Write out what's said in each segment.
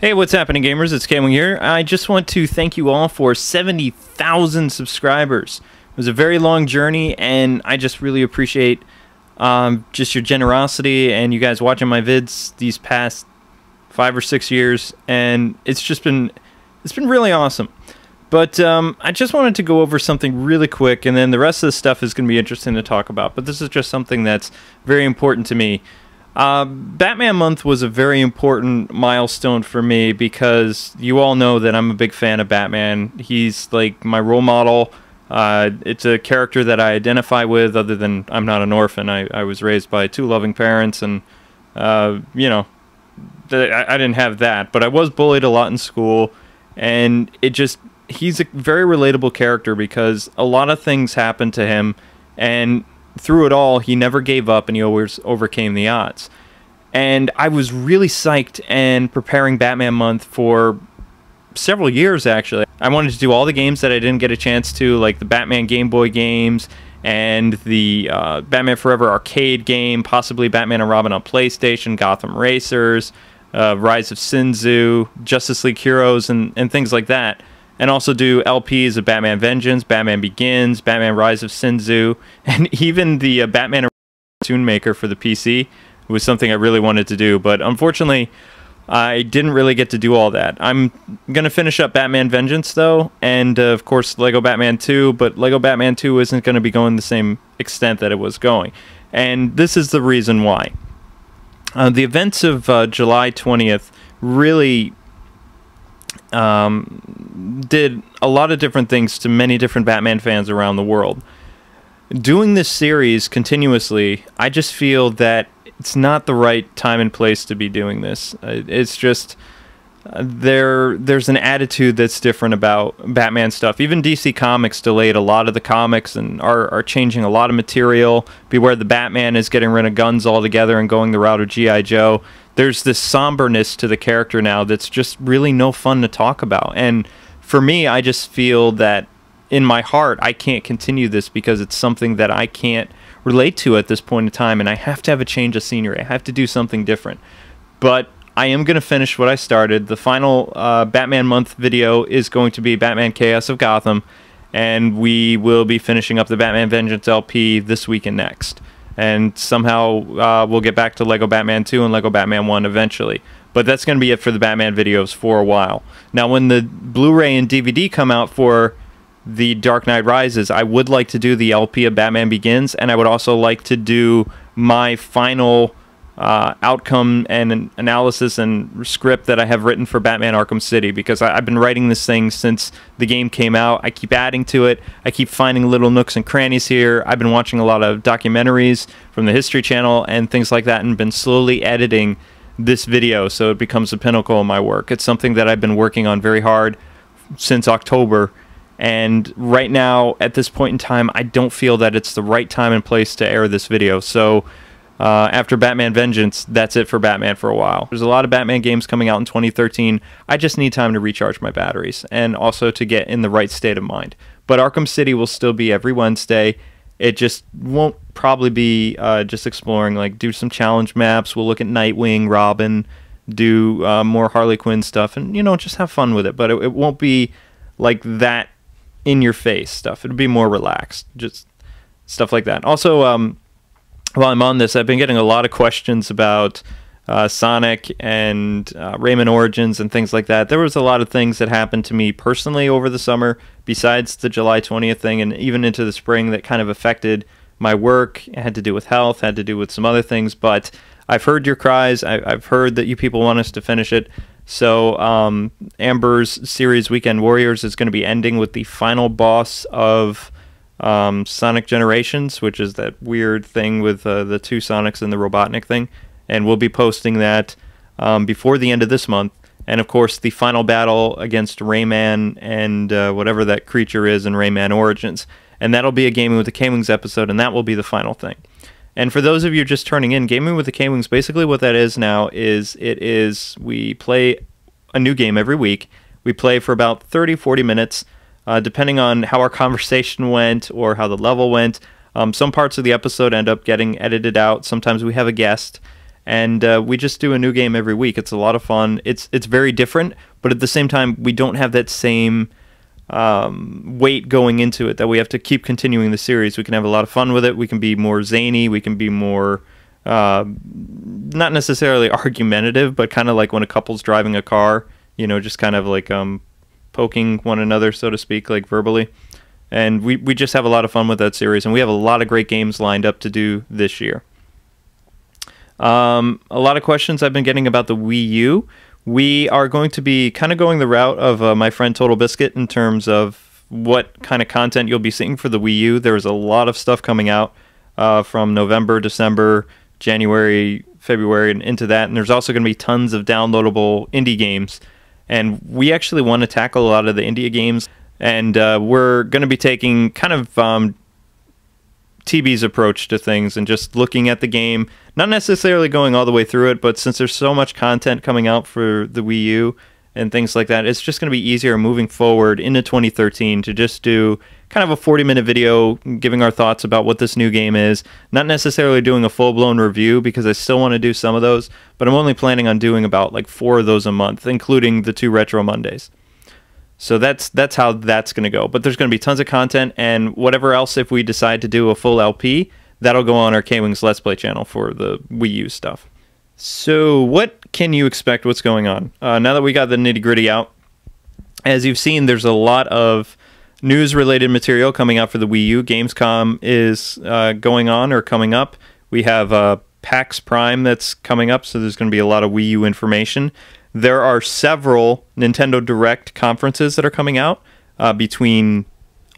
Hey, what's happening, gamers? It's Kvlog here. I just want to thank you all for 70,000 subscribers. It was a very long journey, and I just really appreciate just your generosity and you guys watching my vids these past 5 or 6 years, and it's been really awesome. But I just wanted to go over something really quick, and then the rest of the stuff is going to be interesting to talk about. But this is just something that's very important to me. Batman Month was a very important milestone for me because you all know that I'm a big fan of Batman. He's like my role model. It's a character that I identify with, other than I'm not an orphan. I was raised by 2 loving parents, and you know, I didn't have that, but I was bullied a lot in school, and he's a very relatable character because a lot of things happened to him, and through it all, he never gave up, and he always overcame the odds. And I was really psyched and preparing Batman Month for several years, actually. I wanted to do all the games that I didn't get a chance to, like the Batman Game Boy games, and the Batman Forever arcade game, possibly Batman and Robin on PlayStation, Gotham Racers, Rise of Sinzu, Justice League Heroes, and things like that. And also do LPs of Batman Vengeance, Batman Begins, Batman Rise of Sinzu, and even the Batman Toon Maker for the PC was something I really wanted to do. But unfortunately, I didn't really get to do all that. I'm going to finish up Batman Vengeance, though, and of course Lego Batman 2, but Lego Batman 2 isn't going to be going the same extent that it was going. And this is the reason why. The events of July 20th really did a lot of different things to many different Batman fans around the world. Doing this series continuously, I just feel that it's not the right time and place to be doing this. It's just there's an attitude that's different about Batman stuff. Even DC Comics delayed a lot of the comics and are changing a lot of material. Beware the Batman is getting rid of guns altogether and going the route of G.I. Joe. There's this somberness to the character now that's just really no fun to talk about. And for me, I just feel that in my heart, I can't continue this because it's something that I can't relate to at this point in time, and I have to have a change of scenery. I have to do something different. But I am going to finish what I started. The final Batman Month video is going to be Batman Chaos of Gotham, and we will be finishing up the Batman Vengeance LP this week and next. And somehow we'll get back to Lego Batman 2 and Lego Batman 1 eventually. But that's going to be it for the Batman videos for a while. Now, when the Blu-ray and DVD come out for the Dark Knight Rises, I would like to do the LP of Batman Begins, and I would also like to do my final outcome and analysis and script that I have written for Batman Arkham City, because I've been writing this thing since the game came out. I keep adding to it. I keep finding little nooks and crannies here. I've been watching a lot of documentaries from the History Channel and things like that, and been slowly editing this video so it becomes a pinnacle of my work. It's something that I've been working on very hard since October, and right now, at this point in time, I don't feel that it's the right time and place to air this video. So after Batman Vengeance, that's it for Batman for a while. There's a lot of Batman games coming out in 2013. I just need time to recharge my batteries and also to get in the right state of mind. But Arkham City will still be every Wednesday. It just won't probably be just exploring, like do some challenge maps. We'll look at Nightwing, Robin, do more Harley Quinn stuff, and you know, just have fun with it. But it won't be like that in-your-face stuff. It'll be more relaxed, just stuff like that. Also, while I'm on this, I've been getting a lot of questions about Sonic and Rayman Origins and things like that. There was a lot of things that happened to me personally over the summer, besides the July 20th thing, and even into the spring, that kind of affected my work. It had to do with health, had to do with some other things, but I've heard your cries. I've heard that you people want us to finish it. So Amber's series Weekend Warriors is going to be ending with the final boss of Sonic Generations, which is that weird thing with the 2 Sonics and the Robotnik thing, and we'll be posting that before the end of this month. And of course, the final battle against Rayman and whatever that creature is in Rayman Origins, and that'll be a Gaming with the K-Wings episode, and that will be the final thing. And for those of you just turning in, Gaming with the K-Wings, basically what that is now is we play a new game every week. We play for about 30-40 minutes, depending on how our conversation went or how the level went. Some parts of the episode end up getting edited out. Sometimes we have a guest, and we just do a new game every week. It's a lot of fun. It's very different, but at the same time, we don't have that same weight going into it that we have to keep continuing the series. We can have a lot of fun with it. We can be more zany. We can be more not necessarily argumentative, but kind of like when a couple's driving a car, you know, just kind of like poking one another, so to speak, like verbally. And we just have a lot of fun with that series, and we have a lot of great games lined up to do this year. A lot of questions I've been getting about the Wii U. We are going to be kind of going the route of my friend Total Biscuit in terms of what kind of content you'll be seeing for the Wii U. There's a lot of stuff coming out from November, December, January, February, and into that. And there's also going to be tons of downloadable indie games. And we actually want to tackle a lot of the indie games. And we're going to be taking kind of TB's approach to things and just looking at the game, not necessarily going all the way through it, but since there's so much content coming out for the Wii U and things like that, it's just going to be easier moving forward into 2013 to just do kind of a 40-minute video giving our thoughts about what this new game is, not necessarily doing a full-blown review because I still want to do some of those, but I'm only planning on doing about like 4 of those a month, including the 2 Retro Mondays. So that's how that's going to go. But there's going to be tons of content, and whatever else, if we decide to do a full LP, that'll go on our K-Wings Let's Play channel for the Wii U stuff. So what can you expect? What's going on? Now that we got the nitty-gritty out, as you've seen, there's a lot of news-related material coming out for the Wii U. Gamescom is going on or coming up. We have PAX Prime that's coming up, so there's going to be a lot of Wii U information. There are several Nintendo Direct conferences that are coming out between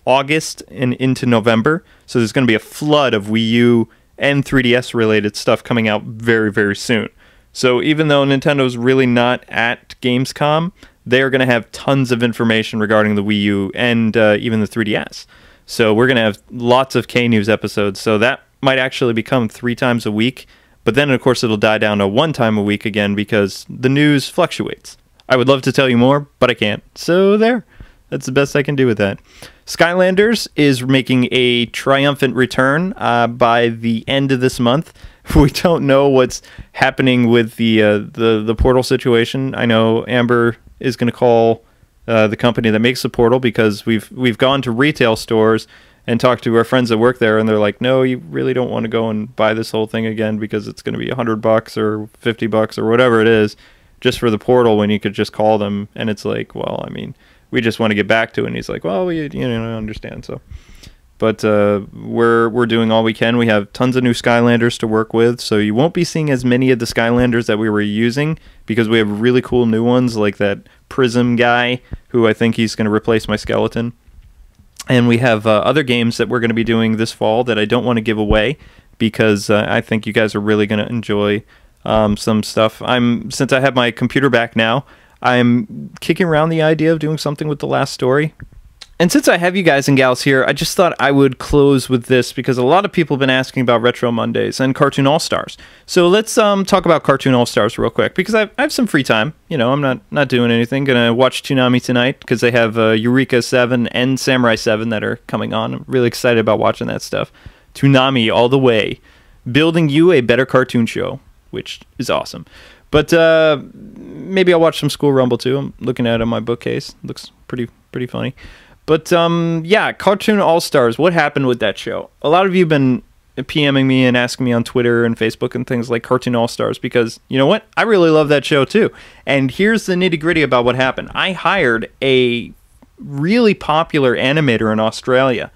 August and into November. So there's going to be a flood of Wii U and 3DS related stuff coming out very, very soon. So even though Nintendo's really not at Gamescom, they're going to have tons of information regarding the Wii U and even the 3DS. So we're going to have lots of K-News episodes. So that might actually become 3 times a week. But then, of course, it'll die down to 1 time a week again because the news fluctuates. I would love to tell you more, but I can't. So there. That's the best I can do with that. Skylanders is making a triumphant return by the end of this month. We don't know what's happening with the Portal situation. I know Amber is going to call the company that makes the Portal because we've gone to retail stores and talk to our friends that work there, and they're like, no, you really don't want to go and buy this whole thing again because it's going to be $100 or $50 or whatever it is just for the Portal when you could just call them. And it's like, well, I mean, we just want to get back to it. And he's like, well, you know, I understand. So, but we're doing all we can. We have tons of new Skylanders to work with, so you won't be seeing as many of the Skylanders that we were using because we have really cool new ones like that Prism guy who I think he's going to replace my skeleton. And we have other games that we're going to be doing this fall that I don't want to give away because I think you guys are really going to enjoy some stuff. Since I have my computer back now, I'm kicking around the idea of doing something with The Last Story. And since I have you guys and gals here, I just thought I would close with this because a lot of people have been asking about Retro Mondays and Cartoon All-Stars. So let's talk about Cartoon All-Stars real quick because I have some free time. You know, I'm not doing anything. Going to watch Toonami tonight because they have Eureka 7 and Samurai 7 that are coming on. I'm really excited about watching that stuff. Toonami all the way. Building you a better cartoon show, which is awesome. But maybe I'll watch some School Rumble too. I'm looking at it on my bookcase. Looks pretty funny. But, yeah, Cartoon All-Stars, what happened with that show? A lot of you have been PMing me and asking me on Twitter and Facebook and things like Cartoon All-Stars because, you know what? I really love that show, too. And here's the nitty-gritty about what happened. I hired a really popular animator in Australia,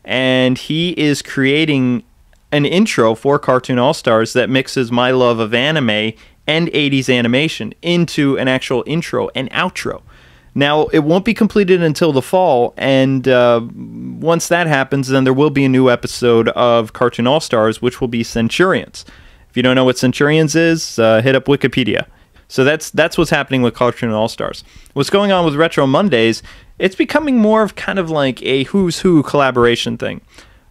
and he is creating an intro for Cartoon All-Stars that mixes my love of anime and 80s animation into an actual intro and outro. Now, it won't be completed until the fall, and once that happens, then there will be a new episode of Cartoon All-Stars, which will be Centurions. If you don't know what Centurions is, hit up Wikipedia. So that's what's happening with Cartoon All-Stars. What's going on with Retro Mondays, it's becoming more of kind of like a who's who collaboration thing.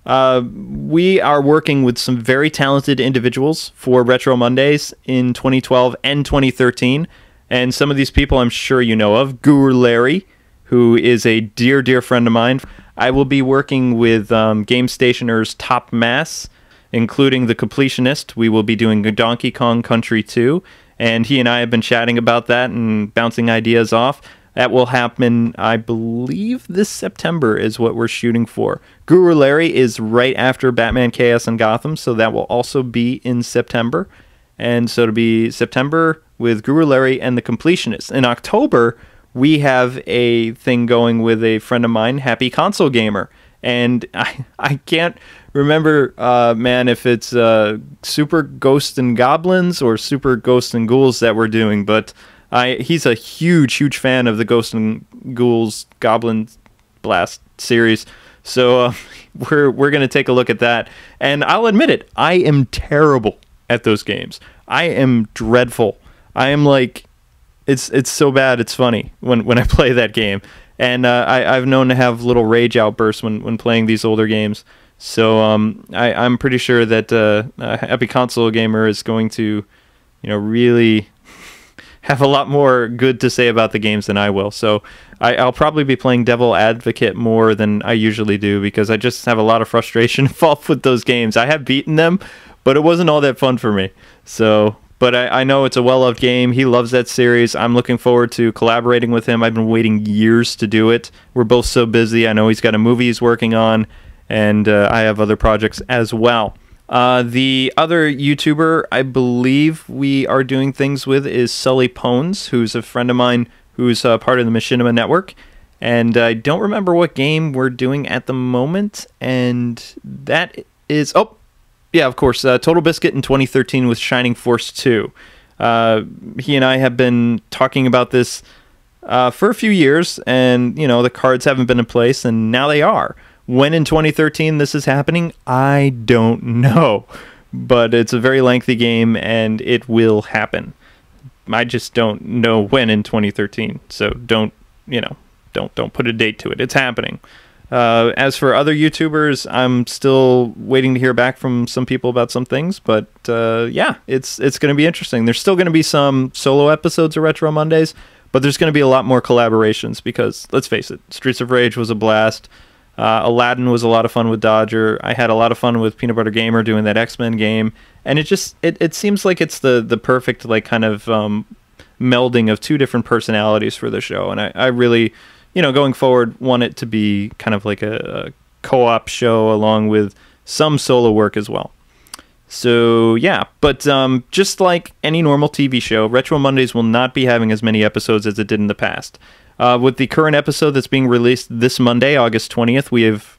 We are working with some very talented individuals for Retro Mondays in 2012 and 2013. And some of these people I'm sure you know of. Guru Larry, who is a dear, dear friend of mine. I will be working with Game Stationer's Top Mass including The Completionist. We will be doing Donkey Kong Country 2, and he and I have been chatting about that and bouncing ideas off. That will happen, I believe, this September is what we're shooting for. Guru Larry is right after Batman Chaos and Gotham, so that will also be in September. And so it'll be September with Guru Larry and The Completionist. In October, we have a thing going with a friend of mine, Happy Console Gamer. And I can't remember, man, if it's Super Ghosts and Goblins or Super Ghosts and Ghouls that we're doing, but he's a huge fan of the Ghosts and Ghouls Goblin Blast series. So we're going to take a look at that. And I'll admit it, I am terrible at those games. I am dreadful. I am like, it's so bad it's funny when I play that game. And I've known to have little rage outbursts when playing these older games. So I'm pretty sure that Happy Console Gamer is going to, really have a lot more good to say about the games than I will. So I'll probably be playing Devil Advocate more than I usually do because I just have a lot of frustration involved with those games. I have beaten them, but it wasn't all that fun for me. So, but I know it's a well-loved game. He loves that series. I'm looking forward to collaborating with him. I've been waiting years to do it. We're both so busy. I know he's got a movie he's working on, and I have other projects as well. The other YouTuber I believe we are doing things with is Sully Pones, who's a friend of mine who's part of the Machinima Network. And I don't remember what game we're doing at the moment. And that is... Oh, yeah, of course. Total Biscuit in 2013 with Shining Force 2. He and I have been talking about this for a few years. And, the cards haven't been in place. And now they are. When in 2013 this is happening, I don't know. But it's a very lengthy game, and it will happen. I just don't know when in 2013. So don't put a date to it. It's happening. As for other YouTubers, I'm still waiting to hear back from some people about some things. But yeah, it's going to be interesting. There's still going to be some solo episodes of Retro Mondays, but there's going to be a lot more collaborations because, let's face it, Streets of Rage was a blast. Aladdin was a lot of fun with Dodger. I had a lot of fun with Peanut Butter Gamer doing that X-Men game. And it seems like it's the perfect kind of melding of two different personalities for the show. And I really, going forward, want it to be kind of like a co-op show along with some solo work as well. So yeah, but just like any normal TV show, Retro Mondays will not be having as many episodes as it did in the past. With the current episode that's being released this Monday, August 20th, we have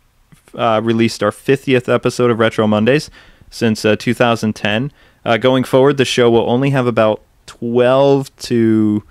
released our 50th episode of Retro Mondays since 2010. Going forward, the show will only have about 12 to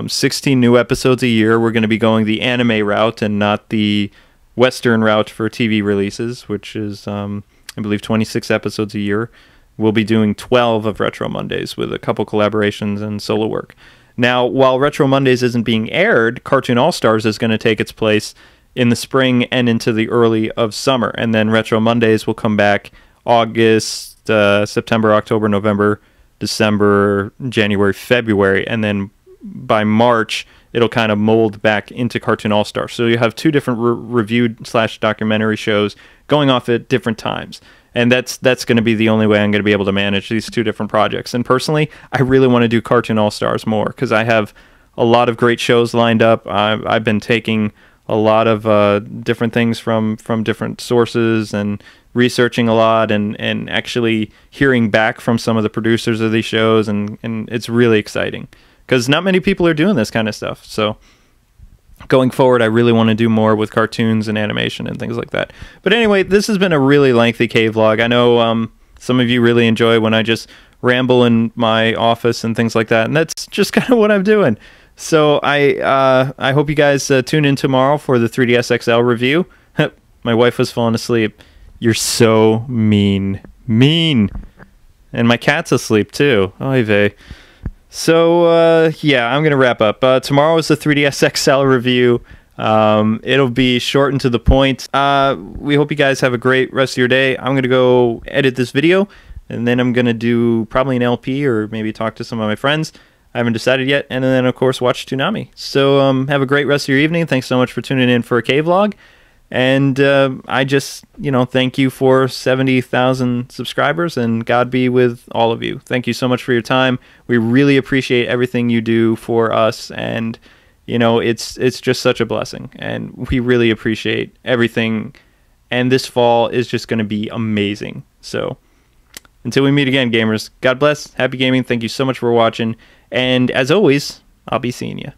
16 new episodes a year. We're going to be going the anime route and not the Western route for TV releases, which is, I believe, 26 episodes a year. We'll be doing 12 of Retro Mondays with a couple collaborations and solo work. Now, while Retro Mondays isn't being aired, Cartoon All-Stars is going to take its place in the spring and into the early of summer. And then Retro Mondays will come back August, September, October, November, December, January, February. And then by March, it'll kind of mold back into Cartoon All-Stars. So you have two different reviewed/documentary shows going off at different times. And that's going to be the only way I'm going to be able to manage these two different projects. And personally, I really want to do Cartoon All-Stars more because I have a lot of great shows lined up. I've been taking a lot of different things from different sources and researching a lot and actually hearing back from some of the producers of these shows. And it's really exciting because not many people are doing this kind of stuff. So going forward, I really want to do more with cartoons and animation and things like that. But anyway, this has been a really lengthy Kvlog. I know some of you really enjoy when I just ramble in my office and things like that, and that's just kind of what I'm doing. So I hope you guys tune in tomorrow for the 3DS XL review. My wife was falling asleep. You're so mean. Mean. And my cat's asleep too. Oy vey. So, yeah, I'm going to wrap up. Tomorrow is the 3DS XL review. It'll be short and to the point. We hope you guys have a great rest of your day. I'm going to go edit this video, and then I'm going to do probably an LP or maybe talk to some of my friends. I haven't decided yet. And then, of course, watch Toonami. So, have a great rest of your evening. Thanks so much for tuning in for a Kvlog. And I just, thank you for 70,000 subscribers, and God be with all of you. Thank you so much for your time. We really appreciate everything you do for us, and it's just such a blessing, and we really appreciate everything. And this fall is just going to be amazing. So until we meet again, gamers, God bless, happy gaming. Thank you so much for watching, and as always, I'll be seeing you.